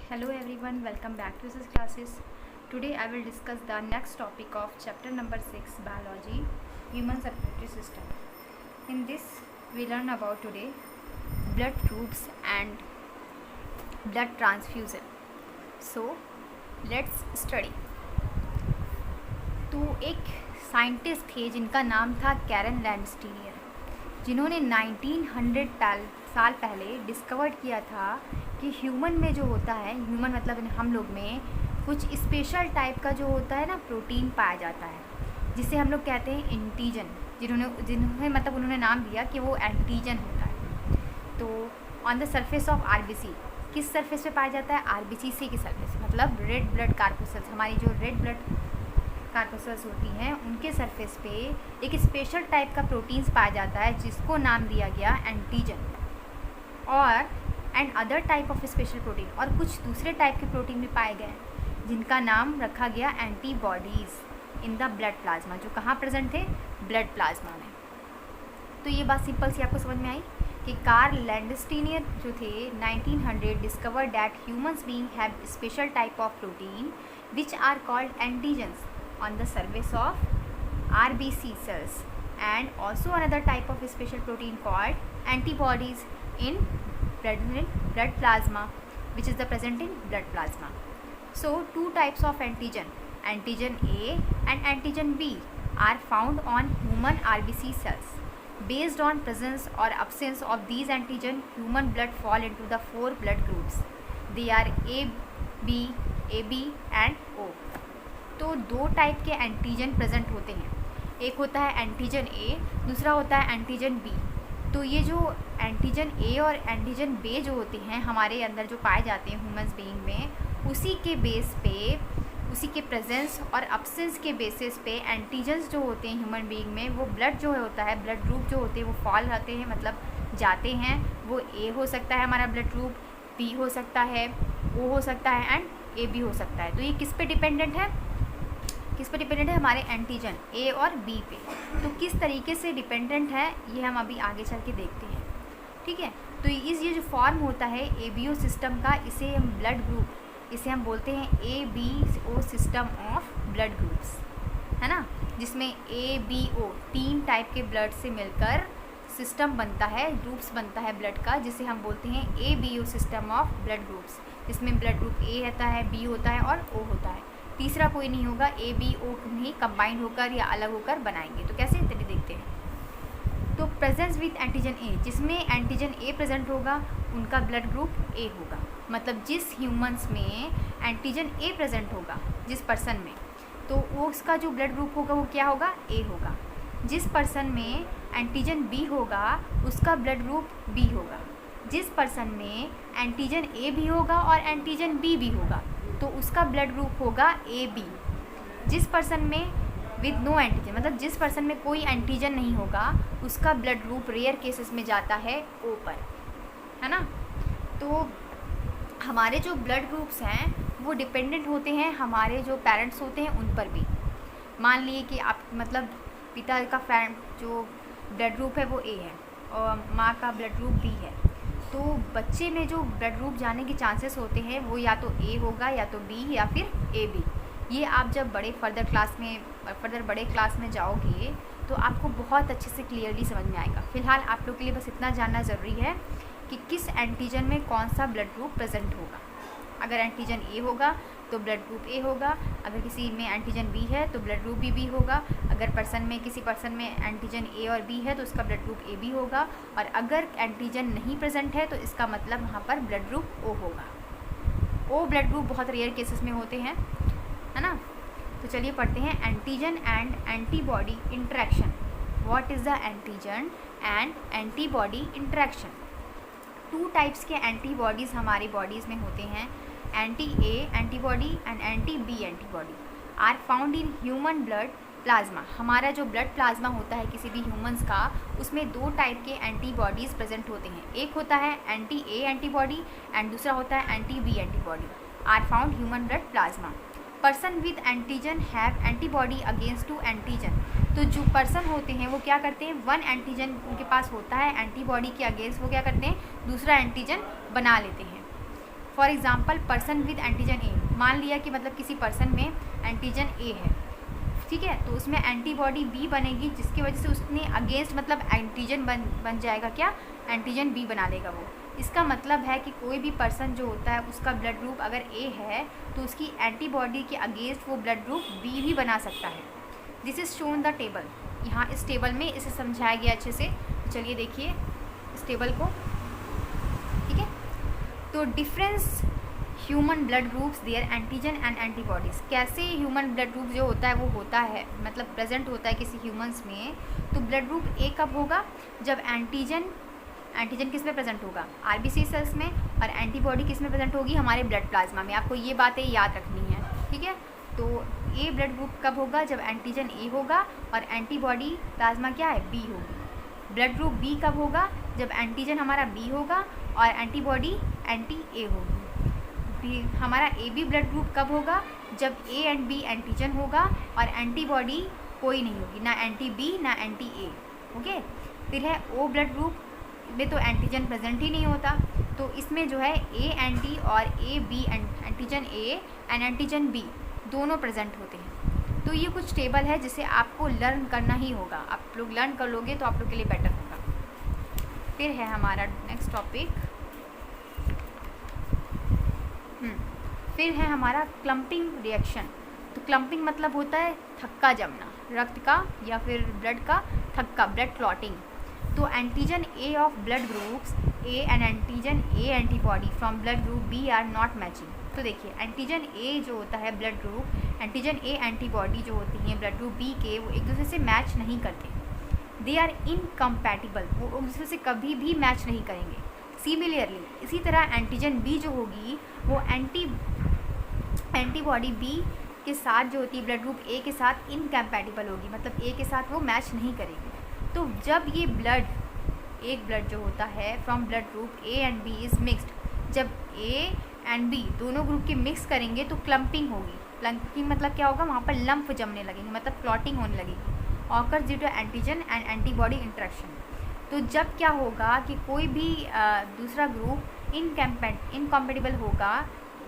Hello everyone, welcome back to this classes. Today I will discuss the next topic of chapter number 6 biology, human circulatory system. In this we learn about today blood groups and blood transfusion. So let's study. तो एक scientist थे जिनका नाम था Karen लैंडस्टीनियर, जिन्होंने 1900 साल पहले discover किया था कि ह्यूमन में जो होता है, ह्यूमन मतलब हम लोग में कुछ स्पेशल टाइप का जो होता है ना प्रोटीन पाया जाता है, जिसे हम लोग कहते हैं एंटीजन, जिन्होंने मतलब उन्होंने नाम दिया कि वो एंटीजन होता है। तो on the surface of RBC, किस सरफेस पे पाया जाता है? आरबीसी की सरफेस, मतलब रेड ब्लड कार्पस्कल्स, हमारी जो रेड ब्लड कार्पस्कल्स होती हैं उनके सरफेस पे एक स्पेशल टाइप का प्रोटीन्स पाया जाता है जिसको नाम दिया गया एंटीजन, और and other type of special protein, और कुछ दूसरे टाइप के प्रोटीन भी पाए गए जिनका नाम रखा गया antibodies in the blood plasma, जो कहाँ प्रेजेंट थे? ब्लड प्लाज्मा में। तो ये बात सिंपल सी आपको समझ में आई कि कार्ल लैंडस्टीनियर जो थे 1900 discover that humans being have special type of protein which are called antigens on the surface of RBC cells, and also another type of special protein called antibodies in blood plasma, which is the present in blood plasma. So two types of antigen, antigen A and antigen B, are found on human RBC cells. Based on presence or absence of these antigen, human blood fall into the four blood groups. They are A, B, AB and O. तो दो type के antigen present होते हैं, एक होता है antigen ए, दूसरा होता है एंटीजन बी। तो ये जो एंटीजन ए और एंटीजन बी जो होते हैं हमारे अंदर जो पाए जाते हैं ह्यूमन्स बीइंग में, उसी के बेस पे, उसी के प्रेजेंस और अब्सेंस के बेसिस पे एंटीजन्स जो होते हैं ह्यूमन बीइंग में, वो ब्लड जो होता है, ब्लड ग्रुप जो होते हैं वो फॉल रहते हैं, मतलब जाते हैं। वो ए हो सकता है हमारा ब्लड ग्रुप, बी हो सकता है, ओ हो सकता है एंड ए बी हो सकता है। तो ये किस पे डिपेंडेंट है? किस पर डिपेंडेंट है? हमारे एंटीजन ए और बी पे। तो किस तरीके से डिपेंडेंट है ये हम अभी आगे चल के देखते हैं, ठीक है। तो ये जो फॉर्म होता है ए बी ओ सिस्टम का, इसे हम ब्लड ग्रुप, इसे हम बोलते हैं A B O system of blood groups, है ना, जिसमें ए बी ओ तीन टाइप के ब्लड से मिलकर सिस्टम बनता है, ग्रुप्स बनता है ब्लड का, जिसे हम बोलते हैं A B O system of blood groups, जिसमें ब्लड ग्रुप ए रहता है, बी होता है और ओ होता है। तीसरा कोई नहीं होगा, ए बी ओ नहीं कंबाइंड होकर या अलग होकर बनाएंगे। तो कैसे चलिए देखते हैं। तो प्रेजेंस विथ एंटीजन ए, जिसमें एंटीजन ए प्रेजेंट होगा उनका ब्लड ग्रुप ए होगा, मतलब जिस ह्यूमंस में एंटीजन ए प्रेजेंट होगा जिस पर्सन में, तो वो उसका जो ब्लड ग्रुप होगा वो क्या होगा? ए होगा। जिस पर्सन में एंटीजन बी होगा उसका ब्लड ग्रुप बी होगा। जिस पर्सन में एंटीजन ए भी होगा और एंटीजन बी भी होगा तो उसका ब्लड ग्रुप होगा ए बी। जिस पर्सन में विद नो एंटीजन, मतलब जिस पर्सन में कोई एंटीजन नहीं होगा, उसका ब्लड ग्रुप रेयर केसेस में जाता है ओ पर, है ना। तो हमारे जो ब्लड ग्रुप्स हैं वो डिपेंडेंट होते हैं हमारे जो पेरेंट्स होते हैं उन पर भी। मान लिए कि आप मतलब पिता का जो ब्लड ग्रुप है वो ए है और माँ का ब्लड ग्रुप बी है, तो बच्चे में जो ब्लड ग्रुप जाने के चांसेस होते हैं वो या तो ए होगा या तो बी या फिर ए बी। ये आप जब फर्दर बड़े क्लास में जाओगे तो आपको बहुत अच्छे से क्लियरली समझ में आएगा। फ़िलहाल आप लोग के लिए बस इतना जानना ज़रूरी है कि किस एंटीजन में कौन सा ब्लड ग्रुप प्रेजेंट होगा। अगर एंटीजन ए होगा तो ब्लड ग्रुप ए होगा, अगर किसी में एंटीजन बी है तो ब्लड ग्रुप बी होगा, अगर किसी पर्सन में एंटीजन ए और बी है तो उसका ब्लड ग्रुप ए बी होगा, और अगर एंटीजन नहीं प्रेजेंट है तो इसका मतलब वहाँ पर ब्लड ग्रुप ओ होगा। ओ ब्लड ग्रुप बहुत रेयर केसेस में होते हैं, है ना। तो चलिए पढ़ते हैं antigen and antibody interaction. What is the antigen and antibody interaction? Two types के एंटीबॉडीज़ हमारी बॉडीज़ में होते हैं, anti A antibody and anti B antibody are found in human blood plasma. हमारा जो ब्लड प्लाज्मा होता है किसी भी ह्यूमंस का, उसमें दो टाइप के एंटीबॉडीज़ प्रेजेंट होते हैं, एक होता है एंटी ए एंटीबॉडी एंड दूसरा होता है anti B antibody, are found human blood plasma. Person with antigen have antibody against to antigen. तो जो पर्सन होते हैं वो क्या करते हैं, वन एंटीजन उनके पास होता है एंटीबॉडी के अगेंस्ट, वो क्या करते हैं, दूसरा एंटीजन बना लेते हैं। For example person with antigen ए, मान लिया कि मतलब किसी पर्सन में एंटीजन ए है, ठीक है, तो उसमें एंटीबॉडी बी बनेगी जिसकी वजह से उसने अगेंस्ट मतलब एंटीजन बन जाएगा, क्या, एंटीजन बी बना लेगा वो। इसका मतलब है कि कोई भी पर्सन जो होता है उसका ब्लड ग्रुप अगर ए है तो उसकी एंटीबॉडी के अगेंस्ट वो ब्लड ग्रुप बी भी बना सकता है। This is shown the table, यहाँ इस टेबल में इसे समझाया गया अच्छे से। चलिए देखिए इस टेबल को, ठीक है। तो difference human blood groups there antigen and antibodies, कैसे ह्यूमन ब्लड ग्रुप जो होता है वो होता है, मतलब प्रेजेंट होता है किसी ह्यूमंस में। तो ब्लड ग्रुप ए कब होगा, जब एंटीजन किस में प्रेजेंट होगा, आरबीसी सेल्स में, और एंटीबॉडी किस में प्रेजेंट होगी, हमारे ब्लड प्लाज्मा में। आपको ये बातें याद रखनी है, ठीक है। तो ए ब्लड ग्रुप कब होगा, जब एंटीजन ए होगा और एंटीबॉडी प्लाज्मा क्या है, बी होगी। ब्लड ग्रुप बी कब होगा, जब एंटीजन हमारा बी होगा और एंटीबॉडी एंटी ए होगी। हमारा ए बी ब्लड ग्रुप कब होगा, जब ए एंड बी एंटीजन होगा और एंटीबॉडी कोई नहीं होगी, ना एंटी बी ना एंटी ए, ओके। फिर है ओ ब्लड ग्रुप में तो एंटीजन प्रेजेंट ही नहीं होता, तो इसमें जो है ए एंटी और A B antigen A and antigen B दोनों प्रेजेंट होते हैं। तो ये कुछ टेबल है जिसे आपको लर्न करना ही होगा, आप लोग लर्न कर लोगे तो आप लोग के लिए बेटर होगा। फिर है हमारा नेक्स्ट टॉपिक, फिर है हमारा क्लम्पिंग रिएक्शन। तो क्लम्पिंग मतलब होता है थक्का जमना, रक्त का या फिर ब्लड का थक्का, ब्लड क्लॉटिंग। तो antigen A of blood groups A and antigen A antibody from blood group B are not matching. तो देखिए एंटीजन ए जो होता है blood group, antigen A antibody जो होती हैं ब्लड ग्रुप बी के, वो एक दूसरे से मैच नहीं करते, दे आर इनकम्पैटिबल, वो एक दूसरे से कभी भी मैच नहीं करेंगे। सिमिलरली इसी तरह एंटीजन बी जो होगी वो एंटीबॉडी बी के साथ जो होती है ब्लड ग्रुप ए के साथ इनकम्पैटिबल होगी, मतलब ए के साथ वो मैच नहीं करेगी। तो जब ये एक ब्लड जो होता है from blood group A and B is mixed, जब ए एंड बी दोनों ग्रुप के मिक्स करेंगे तो क्लम्पिंग होगी। क्लम्पिंग मतलब क्या होगा, वहाँ पर लंप जमने लगेंगे, मतलब क्लॉटिंग होने लगेगी, occurs due to antigen and antibody interaction. तो जब क्या होगा कि कोई भी दूसरा ग्रुप इनकम्पेटिबल होगा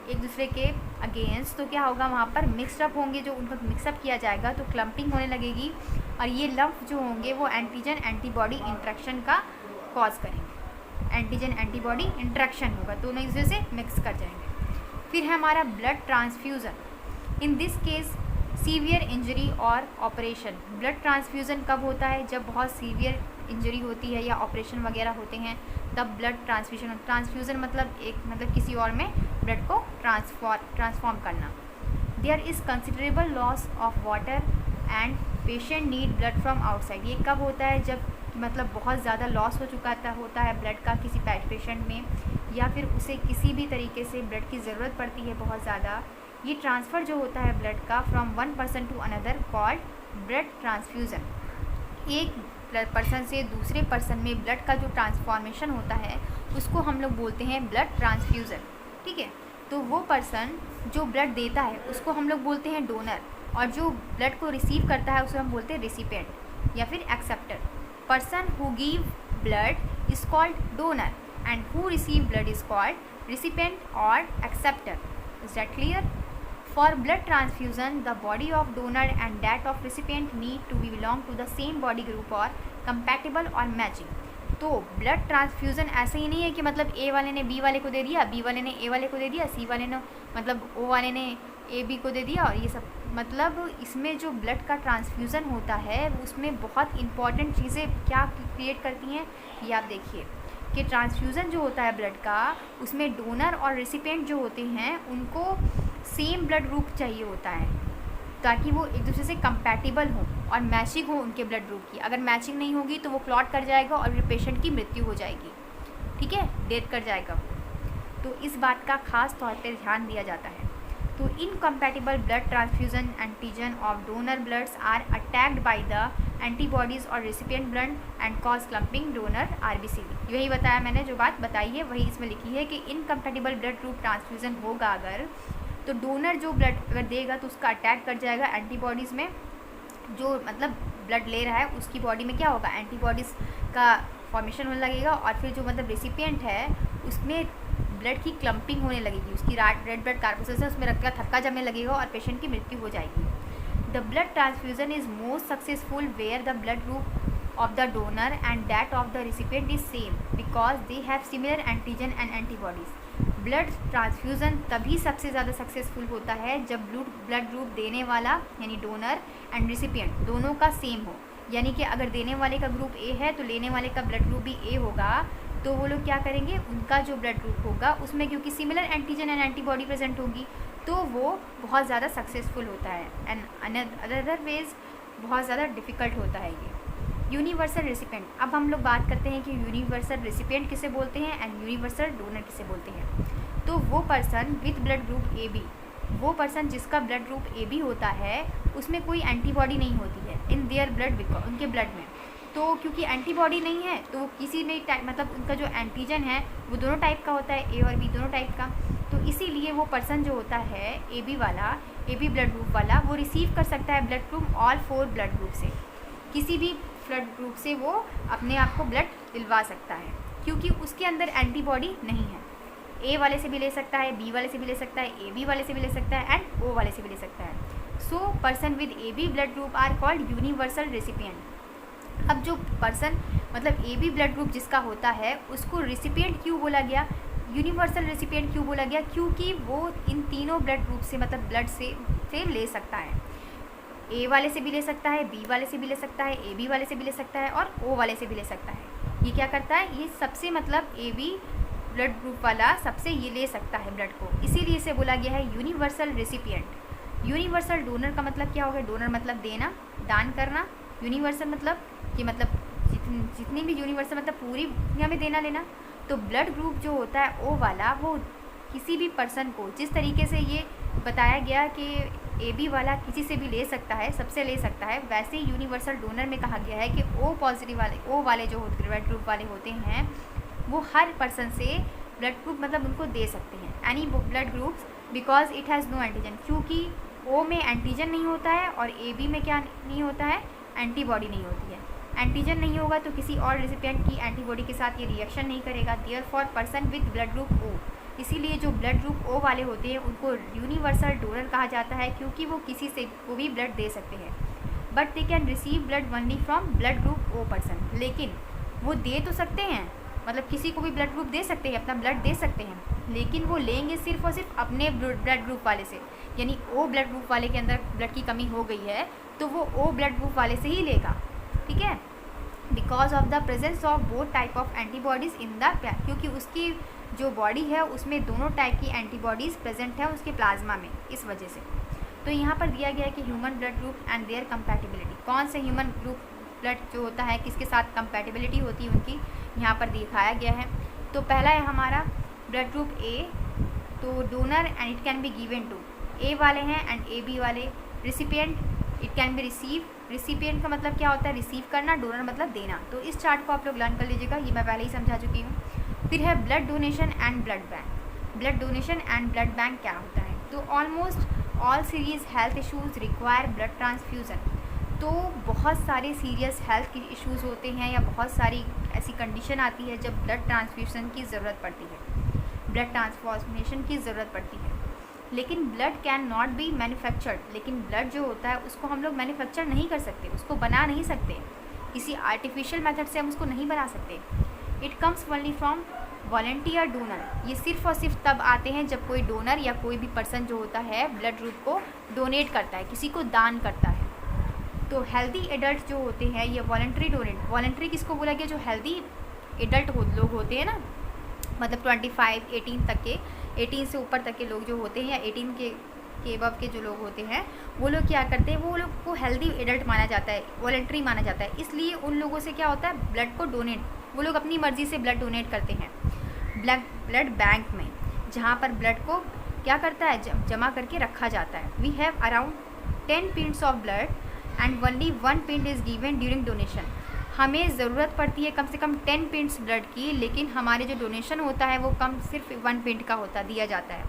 एक दूसरे के अगेंस्ट, तो क्या होगा, वहाँ पर मिक्सअप होंगे, जो उनको मिक्सअप किया जाएगा तो क्लम्पिंग होने लगेगी, और ये लंप जो होंगे वो एंटीजन एंटीबॉडी इंटरेक्शन का कॉज करेंगे। एंटीजन एंटीबॉडी इंटरेक्शन होगा, दोनों एक दूसरे से मिक्स कर जाएंगे। फिर है हमारा blood transfusion, in this case severe injury और ऑपरेशन। ब्लड ट्रांसफ्यूज़न कब होता है, जब बहुत सीवियर इंजरी होती है या ऑपरेशन वगैरह होते हैं तब ब्लड ट्रांसफ्यूज़न मतलब किसी और में ब्लड को ट्रांसफॉर्म करना। There is considerable loss of water and patient need blood from outside. ये कब होता है, जब मतलब बहुत ज़्यादा लॉस हो चुका होता है ब्लड का किसी पेशेंट में, या फिर उसे किसी भी तरीके से ब्लड की ज़रूरत पड़ती है बहुत ज़्यादा। ये ट्रांसफ़र जो होता है ब्लड का from one person to another called blood transfusion. एक पर्सन से दूसरे पर्सन में ब्लड का जो ट्रांसफॉर्मेशन होता है उसको हम लोग बोलते हैं ब्लड ट्रांसफ्यूज़न, ठीक है। तो वो पर्सन जो ब्लड देता है उसको हम लोग बोलते हैं डोनर, और जो ब्लड को रिसीव करता है उसे हम बोलते हैं रिसिपिएंट या फिर acceptor. Person who give blood is called donor and who receive blood is called recipient और acceptor. Is that clear? For blood transfusion, the body of donor and that of recipient need to belong to the same body group or compatible or matching. तो blood transfusion ऐसे ही नहीं है कि मतलब ए वाले ने B वाले को दे दिया, बी वाले ने ए वाले को दे दिया, सी वाले ने मतलब ओ वाले ने ए बी को दे दिया, और ये सब मतलब इसमें जो ब्लड का ट्रांसफ्यूज़न होता है उसमें बहुत इंपॉर्टेंट चीज़ें क्या क्रिएट करती हैं, ये आप देखिए कि ट्रांसफ्यूज़न जो होता है ब्लड का उसमें डोनर और रेसिपिएंट जो होते हैं उनको सेम ब्लड ग्रुप चाहिए होता है ताकि वो एक दूसरे से कंपैटिबल हो और मैचिंग हो उनके ब्लड ग्रुप की। अगर मैचिंग नहीं होगी तो वो क्लॉट कर जाएगा और फिर पेशेंट की मृत्यु हो जाएगी, ठीक है, डेथ कर जाएगा वो। तो इस बात का खास तौर पर ध्यान दिया जाता है। तो incompatible blood transfusion antigen of donor bloods are attacked by the antibodies और recipient blood and cause clumping donor RBCB. यही बताया मैंने, जो बात बताई है वही इसमें लिखी है कि इनकम्पैटिबल ब्लड ग्रुप ट्रांसफ्यूज़न होगा अगर, तो डोनर जो ब्लड अगर देगा तो उसका अटैक कर जाएगा एंटीबॉडीज़ में, जो मतलब ब्लड ले रहा है उसकी बॉडी में क्या होगा, एंटीबॉडीज़ का फॉर्मेशन होने लगेगा, और फिर जो मतलब रेसिपिएंट है उसमें ब्लड की क्लम्पिंग होने लगेगी, उसकी रेड ब्लड कार्पोसेस उसमें रक्त का थक्का जमने लगेगा और पेशेंट की मृत्यु हो जाएगी। The blood transfusion is most successful where the blood group of the donor and that of the recipient is same because they have similar antigen and antibodies. Blood transfusion तभी सबसे ज़्यादा सक्सेसफुल होता है जब ब्लड ग्रुप देने वाला यानी donor and recipient दोनों का सेम हो, यानी कि अगर देने वाले का ग्रुप ए है तो लेने वाले का ब्लड ग्रुप भी ए होगा, तो वो लोग क्या करेंगे, उनका जो ब्लड ग्रुप होगा उसमें क्योंकि similar antigen and antibody present होगी तो वो बहुत ज़्यादा सक्सेसफुल होता है एंड अदर वेज बहुत ज़्यादा डिफ़िकल्ट होता है ये। यूनिवर्सल रेसिपिएंट, अब हम लोग बात करते हैं कि यूनिवर्सल रेसिपिएंट किसे बोलते हैं एंड यूनिवर्सल डोनर किसे बोलते हैं। तो वो person with blood group A B, वो पर्सन जिसका ब्लड ग्रुप ए बी होता है उसमें कोई एंटीबॉडी नहीं होती है इन देयर ब्लड, बिकॉज उनके ब्लड में, तो क्योंकि एंटीबॉडी नहीं है तो किसी भी टाइप मतलब उनका जो एंटीजन है वो दोनों टाइप का होता है, ए और बी दोनों टाइप का, तो इसीलिए वो पर्सन जो होता है ए बी वाला, ए बी ब्लड ग्रुप वाला, वो रिसीव कर सकता है blood group all 4 blood group से, किसी भी ब्लड ग्रुप से वो अपने आप को ब्लड दिलवा सकता है क्योंकि उसके अंदर एंटीबॉडी नहीं है। ए वाले से भी ले सकता है, बी वाले से भी ले सकता है, ए बी वाले से भी ले सकता है एंड ओ वाले से भी ले सकता है। So person with A B blood group are called universal recipient. अब जो पर्सन मतलब ए बी ब्लड ग्रुप जिसका होता है उसको रेसिपिएंट क्यों बोला गया, यूनिवर्सल रेसिपिएंट क्यों बोला गया, क्योंकि वो इन तीनों ब्लड ग्रुप से मतलब ब्लड से ले सकता है, ए वाले से भी ले सकता है, बी वाले से भी ले सकता है, ए बी वाले से भी ले सकता है और ओ वाले से भी ले सकता है। ये क्या करता है, ये सबसे मतलब ए बी ब्लड ग्रुप वाला सबसे ये ले सकता है ब्लड को, इसीलिए इसे बोला गया है यूनिवर्सल रेसिपिएंट। यूनिवर्सल डोनर का मतलब क्या हो गया, डोनर मतलब देना, दान करना, यूनिवर्सल मतलब कि मतलब जितनी भी यूनिवर्सल मतलब पूरी दुनिया में देना लेना। तो ब्लड ग्रुप जो होता है ओ वाला वो किसी भी पर्सन को, जिस तरीके से ये बताया गया कि ए बी वाला किसी से भी ले सकता है, सबसे ले सकता है, वैसे ही यूनिवर्सल डोनर में कहा गया है कि ओ पॉजिटिव वाले, ओ वाले जो ब्लड ग्रुप वाले होते हैं वो हर पर्सन से ब्लड ग्रुप मतलब उनको दे सकते हैं, any blood groups, because it has no antigen, क्योंकि ओ में एंटीजन नहीं होता है और ए बी में क्या नहीं होता है, एंटीबॉडी नहीं होती है। एंटीजन नहीं होगा तो किसी और रेसिपिएंट की एंटीबॉडी के साथ ये रिएक्शन नहीं करेगा, therefore person with blood group O, इसीलिए जो ब्लड ग्रुप ओ वाले होते हैं उनको यूनिवर्सल डोनर कहा जाता है क्योंकि वो किसी से को भी ब्लड दे सकते हैं, but they can receive blood only from blood group O person. लेकिन वो दे तो सकते हैं, मतलब किसी को भी ब्लड ग्रुप दे सकते हैं, अपना ब्लड दे सकते हैं, लेकिन वो लेंगे सिर्फ और सिर्फ अपने ब्लड ग्रुप वाले से, यानी ओ ब्लड ग्रुप वाले के अंदर ब्लड की कमी हो गई है तो वो ओ ब्लड ग्रुप वाले से ही लेगा, ठीक है, because of the presence of both type of antibodies in the, क्योंकि उसकी जो बॉडी है उसमें दोनों टाइप की एंटीबॉडीज़ प्रेजेंट है उसके प्लाज्मा में, इस वजह से। तो यहाँ पर दिया गया है कि human blood group and their compatibility, कौन से ह्यूमन ग्रुप ब्लड जो होता है किसके साथ कंपैटिबिलिटी होती है उनकी, यहाँ पर दिखाया गया है। तो पहला है हमारा ब्लड ग्रुप ए, तो donor and it can be given to, A वाले हैं एंड ए बी वाले, recipient it can be receive, recipient का मतलब क्या होता है, रिसीव करना, डोनर मतलब देना। तो इस चार्ट को आप लोग लर्न कर लीजिएगा, ये मैं पहले ही समझा चुकी हूँ। फिर है blood donation and blood bank. Blood donation and blood bank क्या होता है, तो almost all serious health issues require blood transfusion. तो बहुत सारे सीरियस हेल्थ के इश्यूज़ होते हैं या बहुत सारी ऐसी कंडीशन आती है जब ब्लड ट्रांसफ्यूज़न की ज़रूरत पड़ती है, ब्लड ट्रांसफॉर्मेशन की ज़रूरत पड़ती है। लेकिन blood can not be manufactured, लेकिन ब्लड जो होता है उसको हम लोग मैन्युफैक्चर नहीं कर सकते, उसको बना नहीं सकते, किसी आर्टिफिशियल मेथड से हम उसको नहीं बना सकते। It comes only from volunteer donor, ये सिर्फ और सिर्फ तब आते हैं जब कोई डोनर या कोई भी पर्सन जो होता है ब्लड ग्रुप को डोनेट करता है, किसी को दान करता है। तो हेल्दी एडल्ट जो होते हैं ये वॉलंटरी डोनेट, वॉलंटरी किसको बोला गया, जो हेल्दी एडल्ट लोग होते हैं ना, मतलब 25 18 तक के, 18 से ऊपर तक के लोग जो होते हैं या 18 के अबव के जो लोग होते हैं वो लोग क्या करते हैं, वो लोग को हेल्दी एडल्ट माना जाता है, वॉलंटरी माना जाता है, इसलिए उन लोगों से क्या होता है, ब्लड को डोनेट, वो लोग अपनी मर्ज़ी से ब्लड डोनेट करते हैं ब्लड बैंक में, जहाँ पर ब्लड को क्या करता है, जमा करके रखा जाता है। We have around 10 pints of blood and only 1 pint is given during donation. हमें ज़रूरत पड़ती है कम से कम 10 पिंट्स ब्लड की, लेकिन हमारे जो डोनेशन होता है वो कम सिर्फ 1 पिंट का दिया जाता है।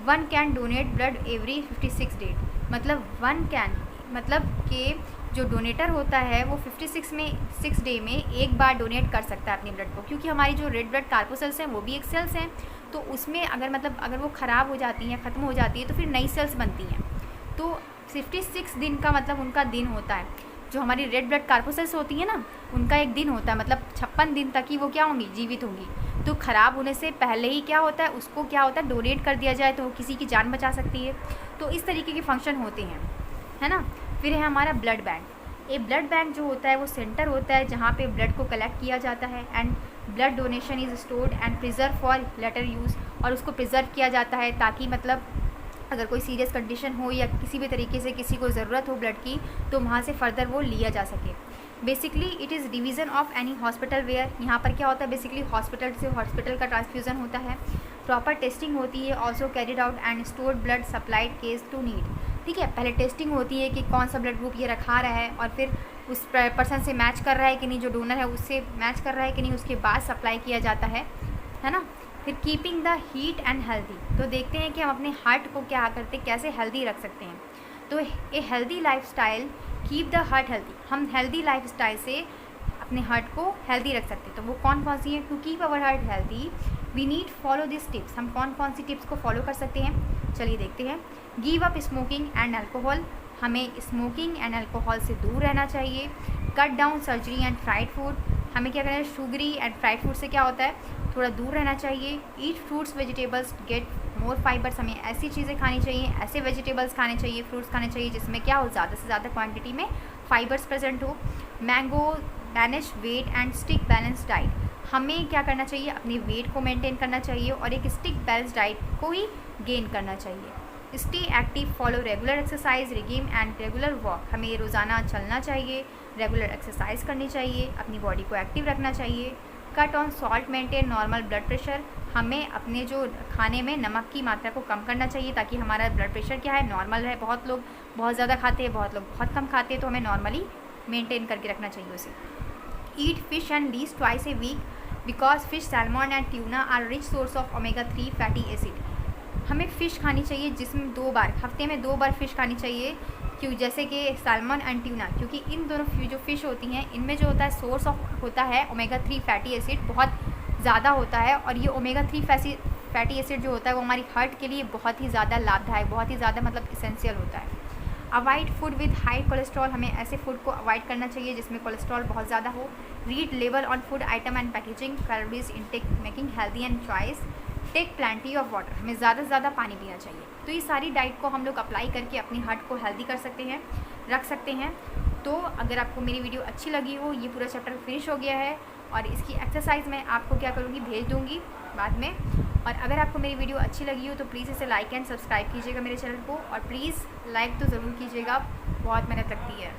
1 can donate blood every 56 days, मतलब 1 कैन मतलब कि जो डोनेटर होता है वो 6 डे में एक बार डोनेट कर सकता है अपने ब्लड को, क्योंकि हमारी जो रेड ब्लड कार्पोसेल्स हैं वो भी एक सेल्स हैं, तो उसमें अगर वो ख़राब हो जाती हैं, ख़त्म हो जाती है, तो फिर नई सेल्स बनती हैं। तो 56 दिन का मतलब उनका दिन होता है। जो हमारी रेड ब्लड कार्पोसेल्स होती हैं ना, उनका एक दिन होता है, मतलब 56 दिन तक ही वो क्या होंगी, जीवित होंगी। तो ख़राब होने से पहले ही क्या होता है, उसको क्या होता है, डोनेट कर दिया जाए तो वो किसी की जान बचा सकती है। तो इस तरीके के फंक्शन होते हैं, है ना। फिर है हमारा ब्लड बैंक। ये ब्लड बैंक जो होता है वो सेंटर होता है जहाँ पे ब्लड को कलेक्ट किया जाता है, and blood donation is stored and preserve for later use, और उसको प्रिजर्व किया जाता है ताकि मतलब अगर कोई सीरियस कंडीशन हो या किसी भी तरीके से किसी को ज़रूरत हो ब्लड की, तो वहाँ से फर्दर वो लिया जा सके। Basically it is division of any hospital where. यहाँ पर क्या होता है, बेसिकली हॉस्पिटल से हॉस्पिटल का ट्रांसफ्यूज़न होता है। प्रॉपर टेस्टिंग होती है, also carried out and stored blood supplied case to need. ठीक है, पहले टेस्टिंग होती है कि कौन सा ब्लड ग्रुप ये रखा रहा है, और फिर उस पर्सन से मैच कर रहा है कि नहीं, जो डोनर है उससे मैच कर रहा है कि नहीं, उसके बाद सप्लाई किया जाता है ना। फिर keeping the heat and healthy. तो देखते हैं कि हम अपने हार्ट को क्या करते, कैसे हेल्दी रख सकते हैं। तो a healthy lifestyle keep the heart healthy. हम हेल्दी लाइफस्टाइल से अपने हार्ट को हेल्दी रख सकते हैं। तो वो कौन कौन सी हैं? To keep our heart healthy we need follow this tips. हम कौन कौन सी टिप्स को फॉलो कर सकते हैं, चलिए देखते हैं। Give up smoking and alcohol. हमें स्मोकिंग एंड अल्कोहल से दूर रहना चाहिए। Cut down surgery and fried food. हमें क्या करना है, शुगरी एंड फ्राइड फूड से क्या होता है, थोड़ा दूर रहना चाहिए। ईट fruits vegetables get more fibres. हमें ऐसी चीज़ें खानी चाहिए, ऐसे वेजिटेबल्स खाने चाहिए, फ्रूट्स खाने चाहिए जिसमें क्या हो, ज़्यादा से ज़्यादा क्वांटिटी में फाइबर्स प्रेजेंट हो। Mango manage weight and stick balance diet. हमें क्या करना चाहिए, अपने वेट को मेंटेन करना चाहिए और एक स्टिक बैलेंस डाइट को ही गेन करना चाहिए। Stay active, follow regular exercise regime and regular walk. हमें रोज़ाना चलना चाहिए, रेगुलर एक्सरसाइज करनी चाहिए, अपनी बॉडी को एक्टिव रखना चाहिए। Cut on salt, maintain normal blood pressure. हमें अपने जो खाने में नमक की मात्रा को कम करना चाहिए ताकि हमारा ब्लड प्रेशर क्या है, नॉर्मल रहे। बहुत लोग बहुत ज़्यादा खाते हैं, बहुत लोग बहुत कम खाते हैं, तो हमें नॉर्मली मेंटेन करके रखना चाहिए उसे। Eat fish and least twice a week because fish, salmon and tuna are rich source of omega 3 fatty acid. हमें फ़िश खानी चाहिए जिसमें 2 बार, हफ्ते में 2 बार फ़िश खानी चाहिए। क्यों, जैसे कि सैल्मन एंड ट्यूना, क्योंकि इन दोनों जो फ़िश होती हैं इनमें जो होता है सोर्स ऑफ होता है ओमेगा 3 फैटी एसिड बहुत ज़्यादा होता है। और ये ओमेगा 3 फैटी एसिड जो होता है वो हमारी हार्ट के लिए बहुत ही ज़्यादा लाभदायक, बहुत ही ज़्यादा मतलब इसेंशियल होता है। Avoid food with high cholesterol. हमें ऐसे फूड को अवॉइड करना चाहिए जिसमें कोलेस्ट्रॉल बहुत ज़्यादा हो। Read label on food item and packaging, calories intake making healthy and choice. Take plenty of water. हमें ज़्यादा से ज़्यादा पानी पीना चाहिए। तो ये सारी डाइट को हम लोग अप्लाई करके अपनी हार्ट को हेल्दी कर सकते हैं, रख सकते हैं। तो अगर आपको मेरी वीडियो अच्छी लगी हो, ये पूरा चैप्टर फिनिश हो गया है और इसकी एक्सरसाइज मैं आपको क्या करूँगी, भेज दूँगी बाद में। और अगर आपको मेरी वीडियो अच्छी लगी हो तो प्लीज़ इसे लाइक एंड सब्सक्राइब कीजिएगा मेरे चैनल को, और प्लीज़ लाइक तो ज़रूर कीजिएगा, बहुत मेहनत लगती है।